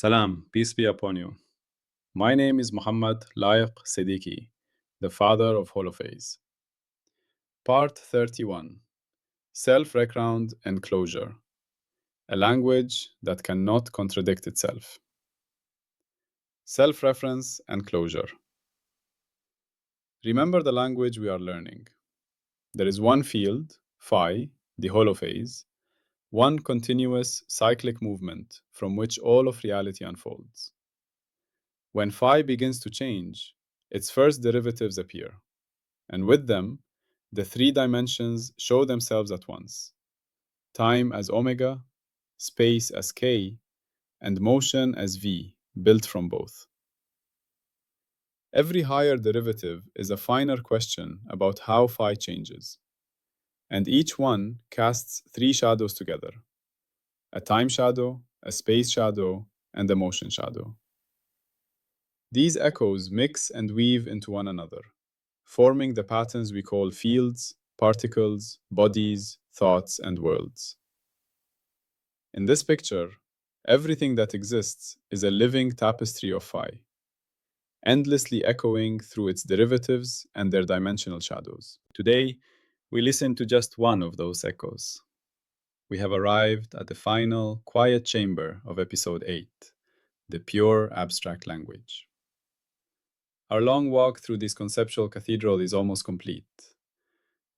Salam, peace be upon you. My name is Mohammed Layiq Sediqi, the father of Holophase. Part 31: Self-Recount and Closure, a language that cannot contradict itself. Self-reference and closure. Remember the language we are learning. There is one field, phi, the holophase, one continuous cyclic movement from which all of reality unfolds. When phi begins to change, its first derivatives appear, and with them, the three dimensions show themselves at once: time as omega, space as k, and motion as v, built from both. Every higher derivative is a finer question about how phi changes, and each one casts three shadows together: a time shadow, a space shadow, and a motion shadow. These echoes mix and weave into one another, forming the patterns we call fields, particles, bodies, thoughts, and worlds. In this picture, everything that exists is a living tapestry of phi, endlessly echoing through its derivatives and their dimensional shadows. Today, we listen to just one of those echoes. We have arrived at the final, quiet chamber of Episode 8, the pure abstract language. Our long walk through this conceptual cathedral is almost complete.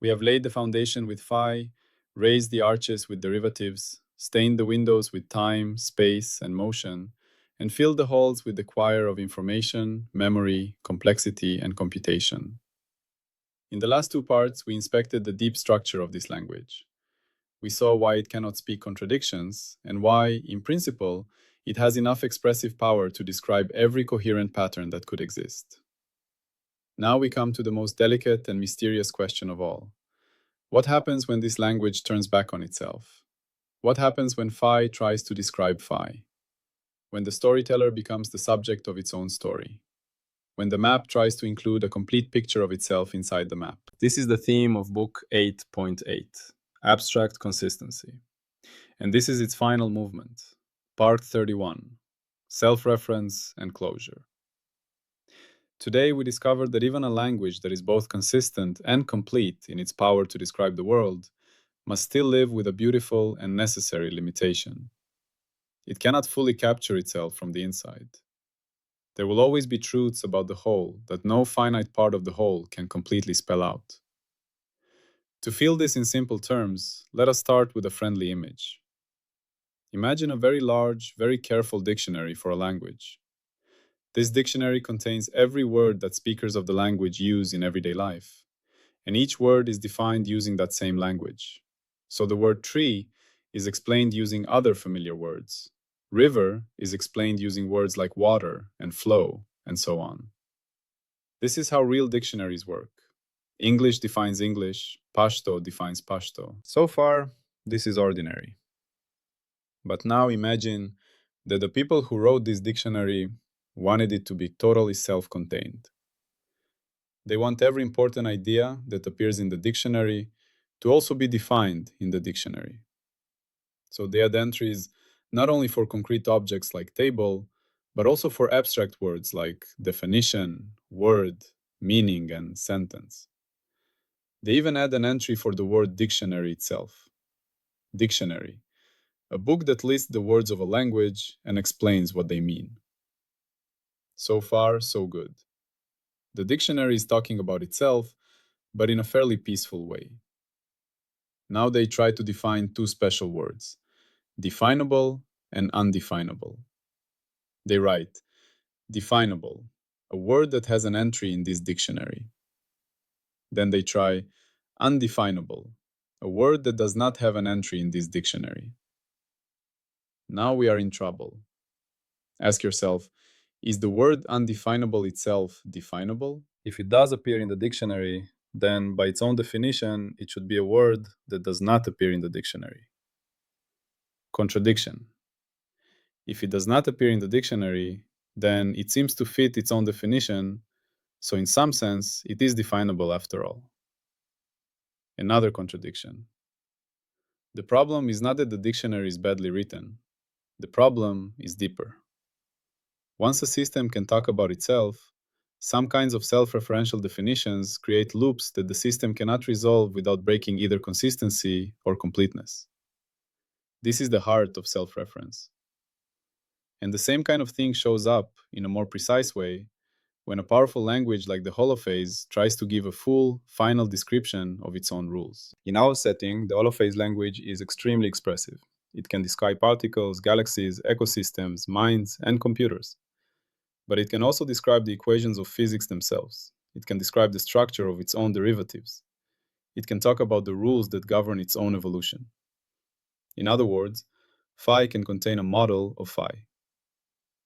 We have laid the foundation with phi, raised the arches with derivatives, stained the windows with time, space, and motion, and filled the halls with the choir of information, memory, complexity, and computation. In the last two parts, we inspected the deep structure of this language. We saw why it cannot speak contradictions, and why, in principle, it has enough expressive power to describe every coherent pattern that could exist. Now we come to the most delicate and mysterious question of all. What happens when this language turns back on itself? What happens when phi tries to describe phi? When the storyteller becomes the subject of its own story? When the map tries to include a complete picture of itself inside the map? This is the theme of book 8.8, Abstract Consistency. And this is its final movement, part 31, Self-Reference and Closure. Today, we discovered that even a language that is both consistent and complete in its power to describe the world must still live with a beautiful and necessary limitation. It cannot fully capture itself from the inside. There will always be truths about the whole that no finite part of the whole can completely spell out. To feel this in simple terms, let us start with a friendly image. Imagine a very large, very careful dictionary for a language. This dictionary contains every word that speakers of the language use in everyday life, and each word is defined using that same language. So the word tree is explained using other familiar words. River is explained using words like water and flow, and so on. This is how real dictionaries work. English defines English, Pashto defines Pashto. So far, this is ordinary. But now imagine that the people who wrote this dictionary wanted it to be totally self-contained. They want every important idea that appears in the dictionary to also be defined in the dictionary. So they add entries not only for concrete objects like table, but also for abstract words like definition, word, meaning, and sentence. They even add an entry for the word dictionary itself. Dictionary, a book that lists the words of a language and explains what they mean. So far, so good. The dictionary is talking about itself, but in a fairly peaceful way. Now they try to define two special words: definable and undefinable. They write, definable, a word that has an entry in this dictionary. Then they try undefinable, a word that does not have an entry in this dictionary. Now we are in trouble. Ask yourself, is the word undefinable itself definable? If it does appear in the dictionary, then by its own definition, it should be a word that does not appear in the dictionary. Contradiction. If it does not appear in the dictionary, then it seems to fit its own definition, so in some sense, it is definable after all. Another contradiction. The problem is not that the dictionary is badly written. The problem is deeper. Once a system can talk about itself, some kinds of self-referential definitions create loops that the system cannot resolve without breaking either consistency or completeness. This is the heart of self-reference. And the same kind of thing shows up in a more precise way when a powerful language like the Holophase tries to give a full, final description of its own rules. In our setting, the Holophase language is extremely expressive. It can describe particles, galaxies, ecosystems, minds, and computers. But it can also describe the equations of physics themselves. It can describe the structure of its own derivatives. It can talk about the rules that govern its own evolution. In other words, phi can contain a model of phi.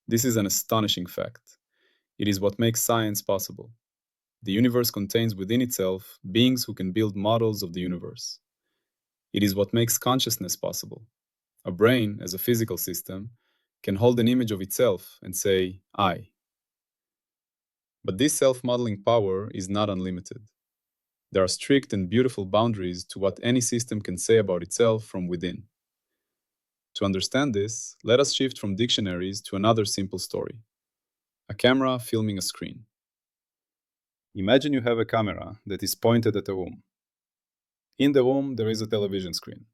This is an astonishing fact. It is what makes science possible. The universe contains within itself beings who can build models of the universe. It is what makes consciousness possible. A brain, as a physical system, can hold an image of itself and say, I. But this self-modeling power is not unlimited. There are strict and beautiful boundaries to what any system can say about itself from within. To understand this, let us shift from dictionaries to another simple story. A camera filming a screen. Imagine you have a camera that is pointed at a room. In the room, there is a television screen.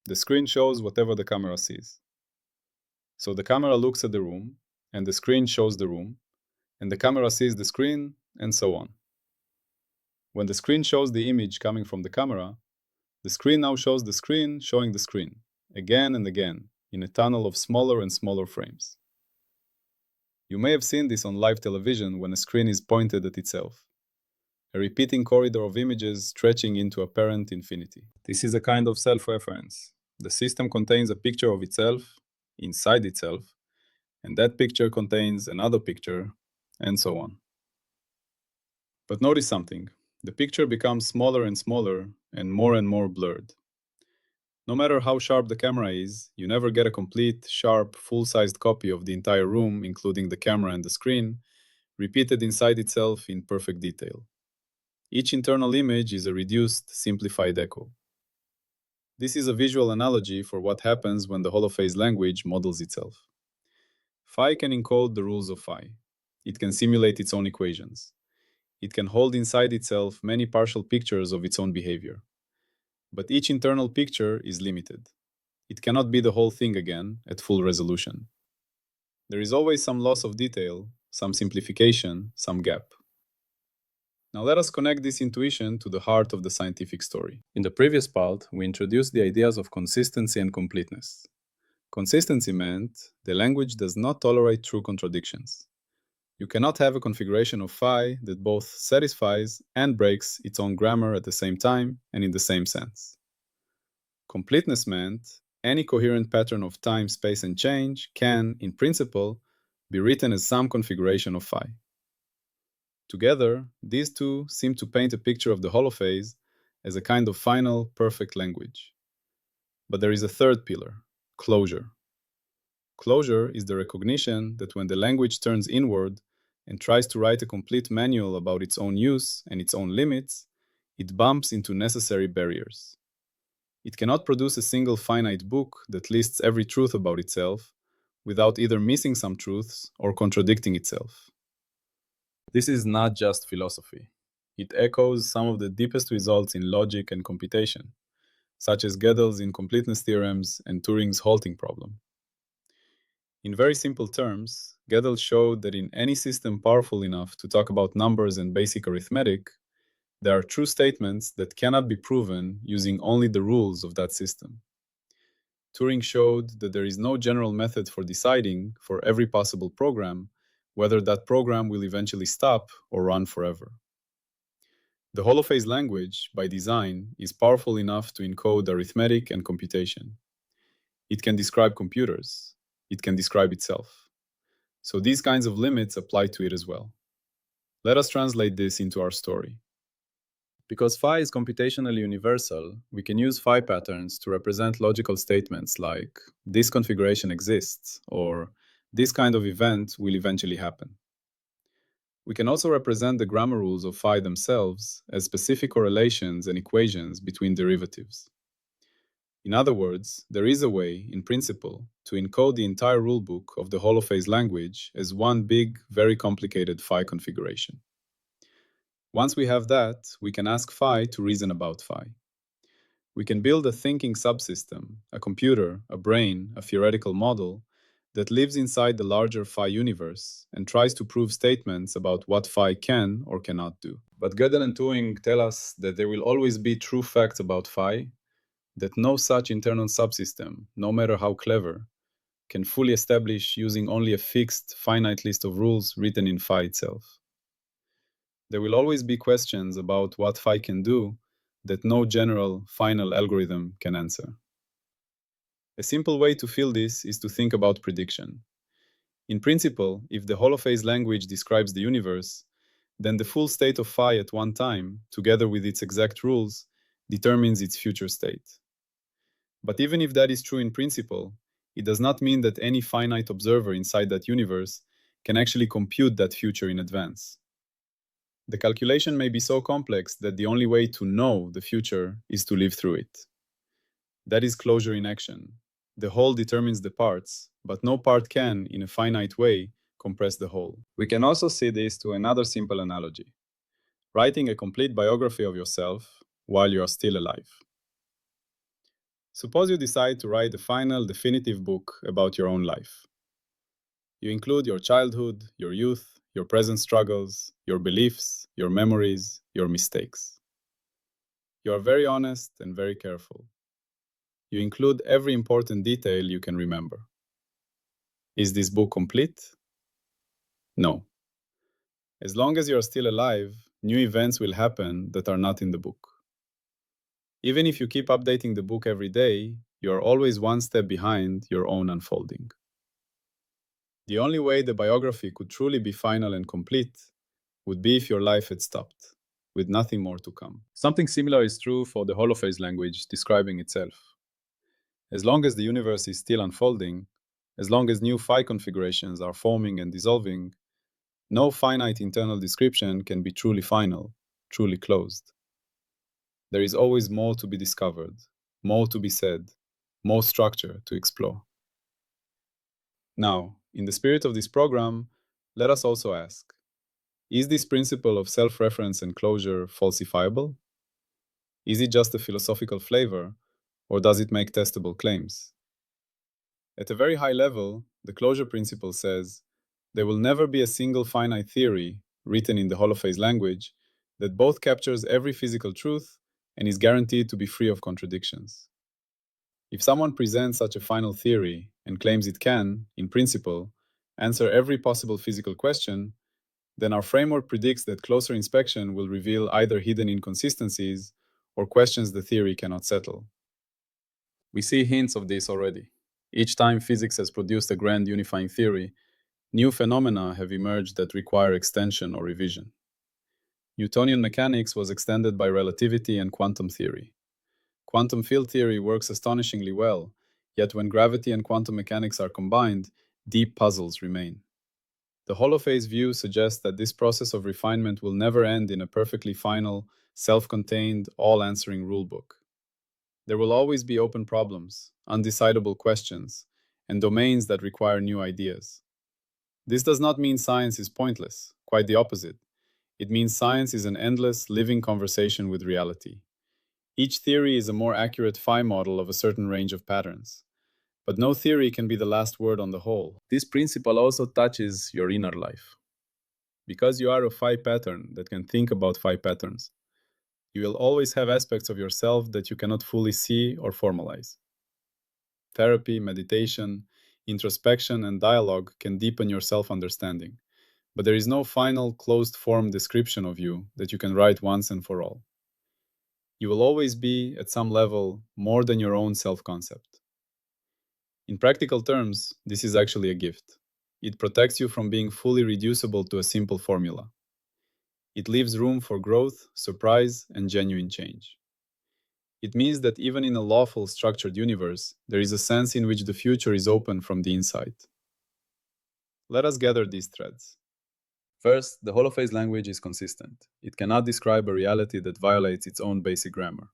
The screen shows whatever the camera sees. So the camera looks at the room, and the screen shows the room, and the camera sees the screen, and so on. When the screen shows the image coming from the camera, the screen now shows the screen showing the screen, again and again, in a tunnel of smaller and smaller frames. You may have seen this on live television when a screen is pointed at itself, a repeating corridor of images stretching into apparent infinity. This is a kind of self-reference. The system contains a picture of itself inside itself, and that picture contains another picture, and so on. But notice something. The picture becomes smaller and smaller and more blurred. No matter how sharp the camera is, you never get a complete, sharp, full-sized copy of the entire room, including the camera and the screen, repeated inside itself in perfect detail. Each internal image is a reduced, simplified echo. This is a visual analogy for what happens when the Holophase language models itself. Phi can encode the rules of phi. It can simulate its own equations. It can hold inside itself many partial pictures of its own behavior. But each internal picture is limited. It cannot be the whole thing again at full resolution. There is always some loss of detail, some simplification, some gap. Now let us connect this intuition to the heart of the scientific story. In the previous part, we introduced the ideas of consistency and completeness. Consistency meant the language does not tolerate true contradictions. You cannot have a configuration of phi that both satisfies and breaks its own grammar at the same time and in the same sense. Completeness meant any coherent pattern of time, space, and change can, in principle, be written as some configuration of phi. Together, these two seem to paint a picture of the Holophase as a kind of final, perfect language. But there is a third pillar, closure. Closure is the recognition that when the language turns inward and tries to write a complete manual about its own use and its own limits, it bumps into necessary barriers. It cannot produce a single finite book that lists every truth about itself without either missing some truths or contradicting itself. This is not just philosophy. It echoes some of the deepest results in logic and computation, such as Gödel's incompleteness theorems and Turing's halting problem. In very simple terms, Gödel showed that in any system powerful enough to talk about numbers and basic arithmetic, there are true statements that cannot be proven using only the rules of that system. Turing showed that there is no general method for deciding, for every possible program, whether that program will eventually stop or run forever. The Holophase language, by design, is powerful enough to encode arithmetic and computation. It can describe computers. It can describe itself. So these kinds of limits apply to it as well. Let us translate this into our story. Because phi is computationally universal, we can use phi patterns to represent logical statements like, this configuration exists, or this kind of event will eventually happen. We can also represent the grammar rules of phi themselves as specific correlations and equations between derivatives. In other words, there is a way, in principle, to encode the entire rulebook of the Holophase language as one big, very complicated phi configuration. Once we have that, we can ask phi to reason about phi. We can build a thinking subsystem, a computer, a brain, a theoretical model that lives inside the larger phi universe and tries to prove statements about what phi can or cannot do. But Gödel and Turing tell us that there will always be true facts about phi, that no such internal subsystem, no matter how clever, can fully establish using only a fixed, finite list of rules written in phi itself. There will always be questions about what phi can do that no general, final algorithm can answer. A simple way to feel this is to think about prediction. In principle, if the holophase language describes the universe, then the full state of phi at one time, together with its exact rules, determines its future state. But even if that is true in principle, it does not mean that any finite observer inside that universe can actually compute that future in advance. The calculation may be so complex that the only way to know the future is to live through it. That is closure in action. The whole determines the parts, but no part can, in a finite way, compress the whole. We can also see this to another simple analogy: writing a complete biography of yourself while you are still alive. Suppose you decide to write the final, definitive book about your own life. You include your childhood, your youth, your present struggles, your beliefs, your memories, your mistakes. You are very honest and very careful. You include every important detail you can remember. Is this book complete? No. As long as you are still alive, new events will happen that are not in the book. Even if you keep updating the book every day, you are always one step behind your own unfolding. The only way the biography could truly be final and complete would be if your life had stopped, with nothing more to come. Something similar is true for the holophase language describing itself. As long as the universe is still unfolding, as long as new phi configurations are forming and dissolving, no finite internal description can be truly final, truly closed. There is always more to be discovered, more to be said, more structure to explore. Now, in the spirit of this program, let us also ask, is this principle of self-reference and closure falsifiable? Is it just a philosophical flavor, or does it make testable claims? At a very high level, the closure principle says there will never be a single finite theory written in the holophase language that both captures every physical truth and is guaranteed to be free of contradictions. If someone presents such a final theory and claims it can, in principle, answer every possible physical question, then our framework predicts that closer inspection will reveal either hidden inconsistencies or questions the theory cannot settle. We see hints of this already. Each time physics has produced a grand unifying theory, new phenomena have emerged that require extension or revision. Newtonian mechanics was extended by relativity and quantum theory. Quantum field theory works astonishingly well, yet when gravity and quantum mechanics are combined, deep puzzles remain. The holophase view suggests that this process of refinement will never end in a perfectly final, self-contained, all-answering rulebook. There will always be open problems, undecidable questions, and domains that require new ideas. This does not mean science is pointless, quite the opposite. It means science is an endless, living conversation with reality. Each theory is a more accurate phi model of a certain range of patterns. But no theory can be the last word on the whole. This principle also touches your inner life. Because you are a phi pattern that can think about phi patterns, you will always have aspects of yourself that you cannot fully see or formalize. Therapy, meditation, introspection, and dialogue can deepen your self-understanding, but there is no final, closed-form description of you that you can write once and for all. You will always be, at some level, more than your own self-concept. In practical terms, this is actually a gift. It protects you from being fully reducible to a simple formula. It leaves room for growth, surprise, and genuine change. It means that even in a lawful, structured universe, there is a sense in which the future is open from the inside. Let us gather these threads. First, the holophase language is consistent. It cannot describe a reality that violates its own basic grammar.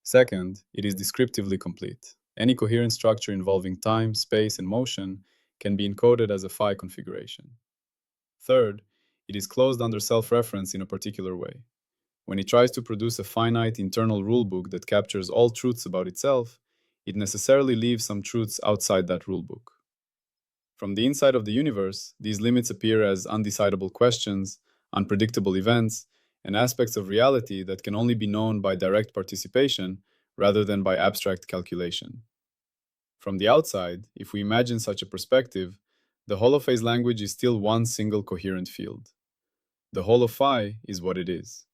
Second, it is descriptively complete. Any coherent structure involving time, space, and motion can be encoded as a phi configuration. Third, it is closed under self-reference in a particular way. When it tries to produce a finite internal rulebook that captures all truths about itself, it necessarily leaves some truths outside that rulebook. From the inside of the universe, these limits appear as undecidable questions, unpredictable events, and aspects of reality that can only be known by direct participation rather than by abstract calculation. From the outside, if we imagine such a perspective, the holophase language is still one single coherent field. The whole of phi is what it is.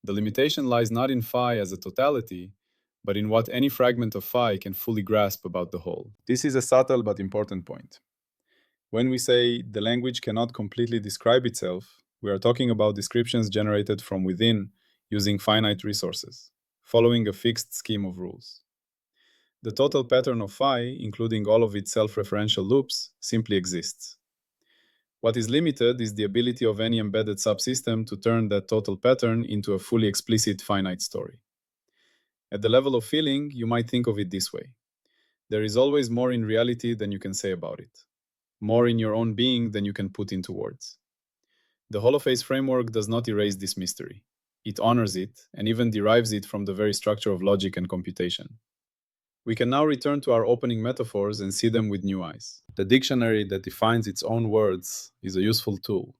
The limitation lies not in phi as a totality, but in what any fragment of phi can fully grasp about the whole. This is a subtle but important point. When we say the language cannot completely describe itself, we are talking about descriptions generated from within using finite resources, following a fixed scheme of rules. The total pattern of phi, including all of its self-referential loops, simply exists. What is limited is the ability of any embedded subsystem to turn that total pattern into a fully explicit finite story. At the level of feeling, you might think of it this way. There is always more in reality than you can say about it, more in your own being than you can put into words. The Holophase framework does not erase this mystery. It honors it and even derives it from the very structure of logic and computation. We can now return to our opening metaphors and see them with new eyes. The dictionary that defines its own words is a useful tool,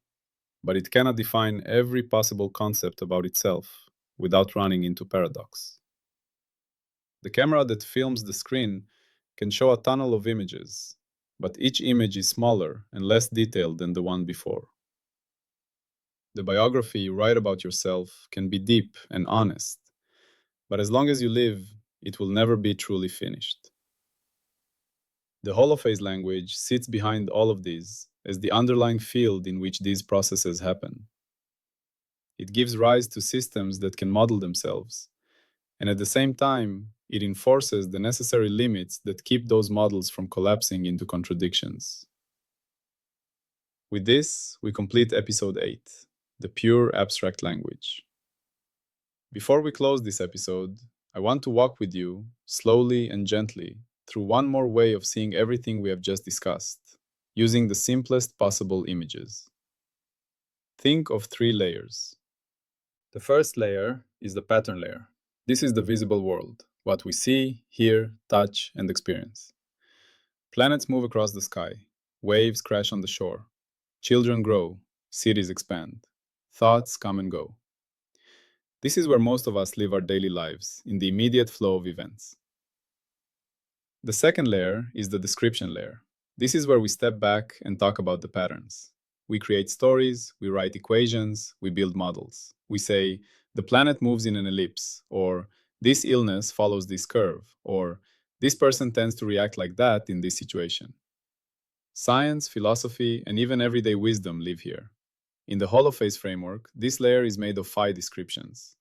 but it cannot define every possible concept about itself without running into paradox. The camera that films the screen can show a tunnel of images, but each image is smaller and less detailed than the one before. The biography you write about yourself can be deep and honest, but as long as you live, it will never be truly finished. The holophase language sits behind all of these as the underlying field in which these processes happen. It gives rise to systems that can model themselves, and at the same time, it enforces the necessary limits that keep those models from collapsing into contradictions. With this, we complete Episode 8, the pure abstract language. Before we close this episode, I want to walk with you, slowly and gently, through one more way of seeing everything we have just discussed, using the simplest possible images. Think of 3 layers. The first layer is the pattern layer. This is the visible world, what we see, hear, touch, and experience. Planets move across the sky, waves crash on the shore, children grow, cities expand, thoughts come and go. This is where most of us live our daily lives, in the immediate flow of events. The second layer is the description layer. This is where we step back and talk about the patterns. We create stories, we write equations, we build models. We say, the planet moves in an ellipse, or this illness follows this curve, or this person tends to react like that in this situation. Science, philosophy, and even everyday wisdom live here. In the holophase framework, this layer is made of phi descriptions,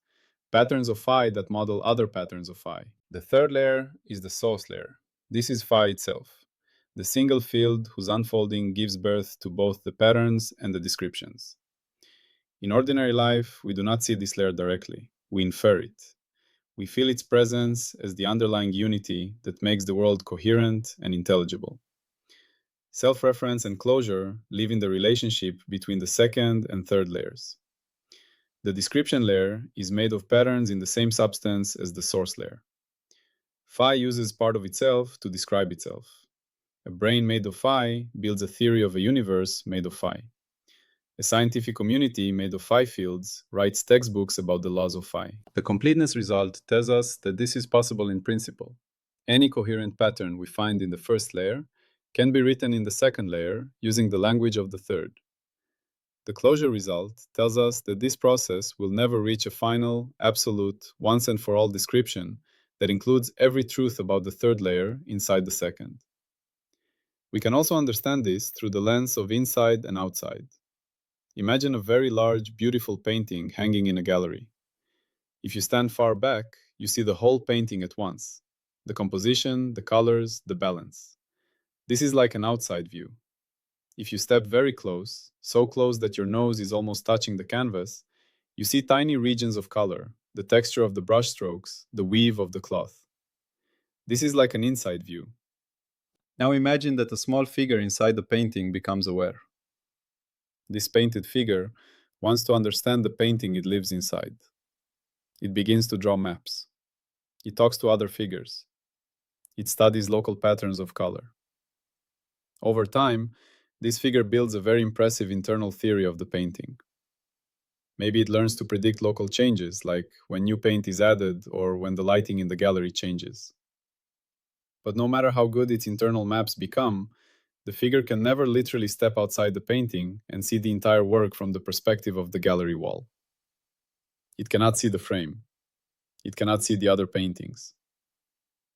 patterns of phi that model other patterns of phi. The third layer is the source layer. This is phi itself, the single field whose unfolding gives birth to both the patterns and the descriptions. In ordinary life, we do not see this layer directly. We infer it. We feel its presence as the underlying unity that makes the world coherent and intelligible. Self-reference and closure live in the relationship between the second and third layers. The description layer is made of patterns in the same substance as the source layer. Phi uses part of itself to describe itself. A brain made of phi builds a theory of a universe made of phi. A scientific community made of phi fields writes textbooks about the laws of phi. The completeness result tells us that this is possible in principle. Any coherent pattern we find in the first layer can be written in the second layer using the language of the third. The closure result tells us that this process will never reach a final, absolute, once and for all description that includes every truth about the third layer inside the second. We can also understand this through the lens of inside and outside. Imagine a very large, beautiful painting hanging in a gallery. If you stand far back, you see the whole painting at once: the composition, the colors, the balance. This is like an outside view. If you step very close, so close that your nose is almost touching the canvas, you see tiny regions of color, the texture of the brushstrokes, the weave of the cloth. This is like an inside view. Now imagine that a small figure inside the painting becomes aware. This painted figure wants to understand the painting it lives inside. It begins to draw maps. It talks to other figures. It studies local patterns of color. Over time, this figure builds a very impressive internal theory of the painting. Maybe it learns to predict local changes, like when new paint is added or when the lighting in the gallery changes. But no matter how good its internal maps become, the figure can never literally step outside the painting and see the entire work from the perspective of the gallery wall. It cannot see the frame. It cannot see the other paintings.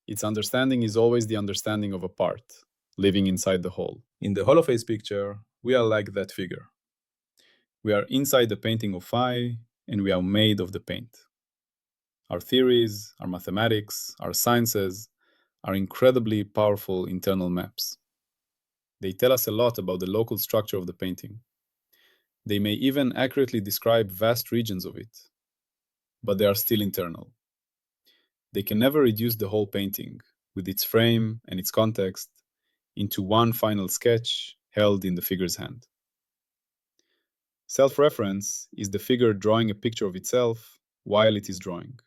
Its understanding is always the understanding of a part, living inside the whole. In the Holophase picture, we are like that figure. We are inside the painting of Phi, and we are made of the paint. Our theories, our mathematics, our sciences are incredibly powerful internal maps. They tell us a lot about the local structure of the painting. They may even accurately describe vast regions of it, but they are still internal. They can never reduce the whole painting, with its frame and its context, into one final sketch held in the figure's hand. Self-reference is the figure drawing a picture of itself while it is drawing.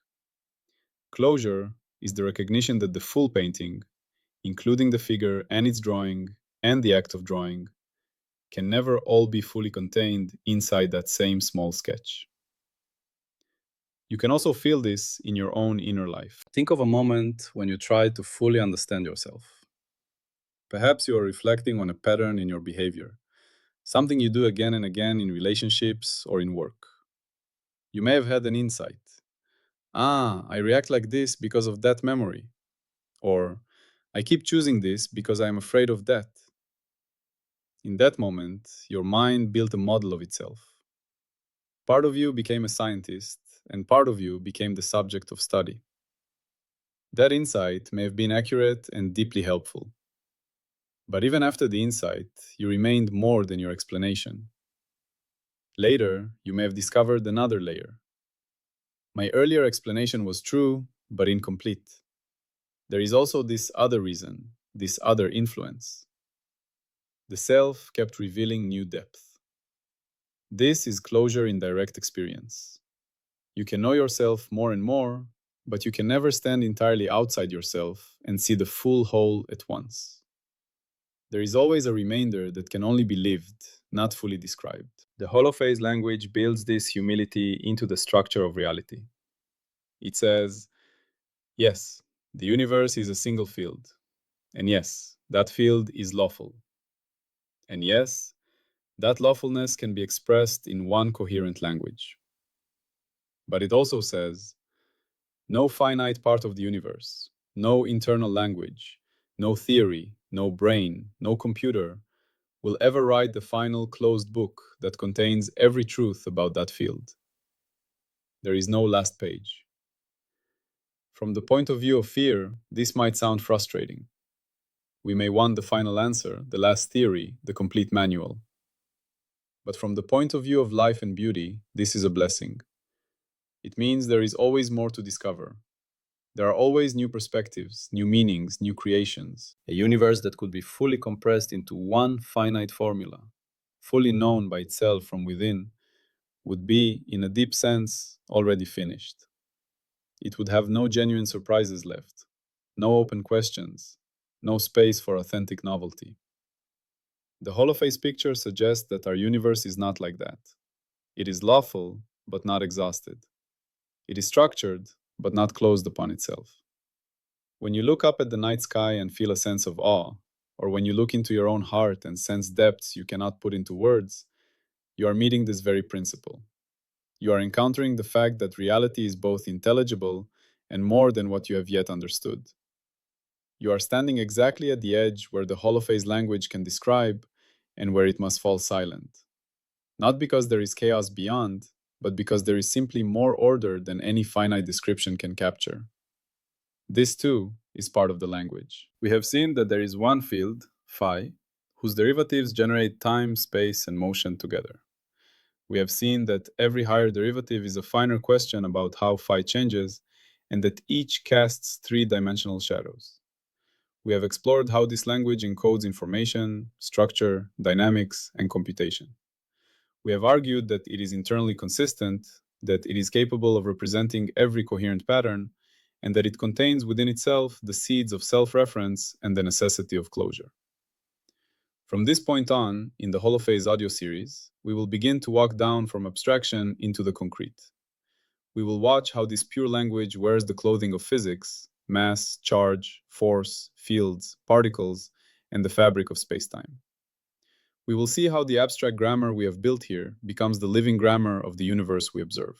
Closure is the recognition that the full painting, including the figure and its drawing and the act of drawing, can never all be fully contained inside that same small sketch. You can also feel this in your own inner life. Think of a moment when you try to fully understand yourself. Perhaps you are reflecting on a pattern in your behavior, something you do again and again in relationships or in work. You may have had an insight. I react like this because of that memory. Or, I keep choosing this because I am afraid of that. In that moment, your mind built a model of itself. Part of you became a scientist, and part of you became the subject of study. That insight may have been accurate and deeply helpful. But even after the insight, you remained more than your explanation. Later, you may have discovered another layer. My earlier explanation was true, but incomplete. There is also this other reason, this other influence. The self kept revealing new depth. This is closure in direct experience. You can know yourself more and more, but you can never stand entirely outside yourself and see the full whole at once. There is always a remainder that can only be lived, not fully described. The Holophase language builds this humility into the structure of reality. It says, yes, the universe is a single field. And yes, that field is lawful. And yes, that lawfulness can be expressed in one coherent language. But it also says, no finite part of the universe, no internal language, no theory, no brain, no computer will ever write the final closed book that contains every truth about that field. There is no last page. From the point of view of fear, this might sound frustrating. We may want the final answer, the last theory, the complete manual. But from the point of view of life and beauty, this is a blessing. It means there is always more to discover. There are always new perspectives, new meanings, new creations. A universe that could be fully compressed into one finite formula, fully known by itself from within, would be, in a deep sense, already finished. It would have no genuine surprises left, no open questions, no space for authentic novelty. The Holophase picture suggests that our universe is not like that. It is lawful, but not exhausted. It is structured, but not closed upon itself. When you look up at the night sky and feel a sense of awe, or when you look into your own heart and sense depths you cannot put into words, you are meeting this very principle. You are encountering the fact that reality is both intelligible and more than what you have yet understood. You are standing exactly at the edge where the Holophase language can describe and where it must fall silent. Not because there is chaos beyond, but because there is simply more order than any finite description can capture. This, too, is part of the language. We have seen that there is one field, phi, whose derivatives generate time, space, and motion together. We have seen that every higher derivative is a finer question about how phi changes, and that each casts three-dimensional shadows. We have explored how this language encodes information, structure, dynamics, and computation. We have argued that it is internally consistent, that it is capable of representing every coherent pattern, and that it contains within itself the seeds of self-reference and the necessity of closure. From this point on, in the Holophase audio series, we will begin to walk down from abstraction into the concrete. We will watch how this pure language wears the clothing of physics, mass, charge, force, fields, particles, and the fabric of spacetime. We will see how the abstract grammar we have built here becomes the living grammar of the universe we observe.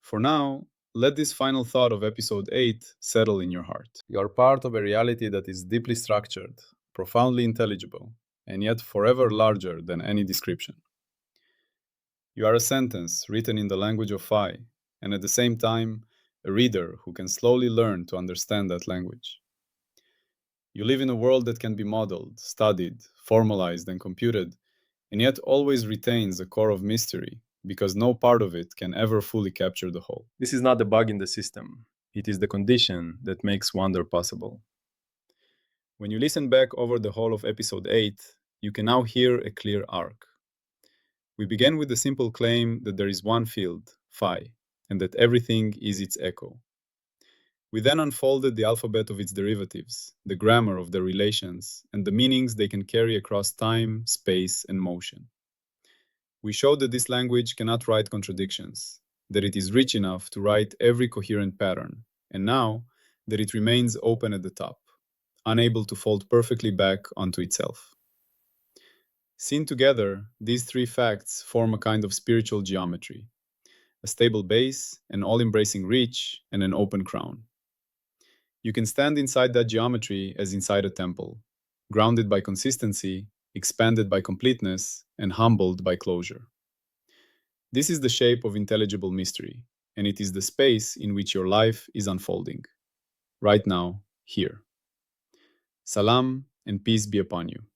For now, let this final thought of Episode 8 settle in your heart. You are part of a reality that is deeply structured, profoundly intelligible, and yet forever larger than any description. You are a sentence written in the language of phi, and at the same time, a reader who can slowly learn to understand that language. You live in a world that can be modeled, studied, formalized, and computed, and yet always retains a core of mystery, because no part of it can ever fully capture the whole. This is not a bug in the system. It is the condition that makes wonder possible. When you listen back over the whole of Episode 8, you can now hear a clear arc. We began with the simple claim that there is one field, phi, and that everything is its echo. We then unfolded the alphabet of its derivatives, the grammar of their relations, and the meanings they can carry across time, space, and motion. We showed that this language cannot write contradictions, that it is rich enough to write every coherent pattern, and now that it remains open at the top, unable to fold perfectly back onto itself. Seen together, these three facts form a kind of spiritual geometry, a stable base, an all-embracing reach, and an open crown. You can stand inside that geometry as inside a temple, grounded by consistency, expanded by completeness, and humbled by closure. This is the shape of intelligible mystery, and it is the space in which your life is unfolding. Right now, here. Salam, and peace be upon you.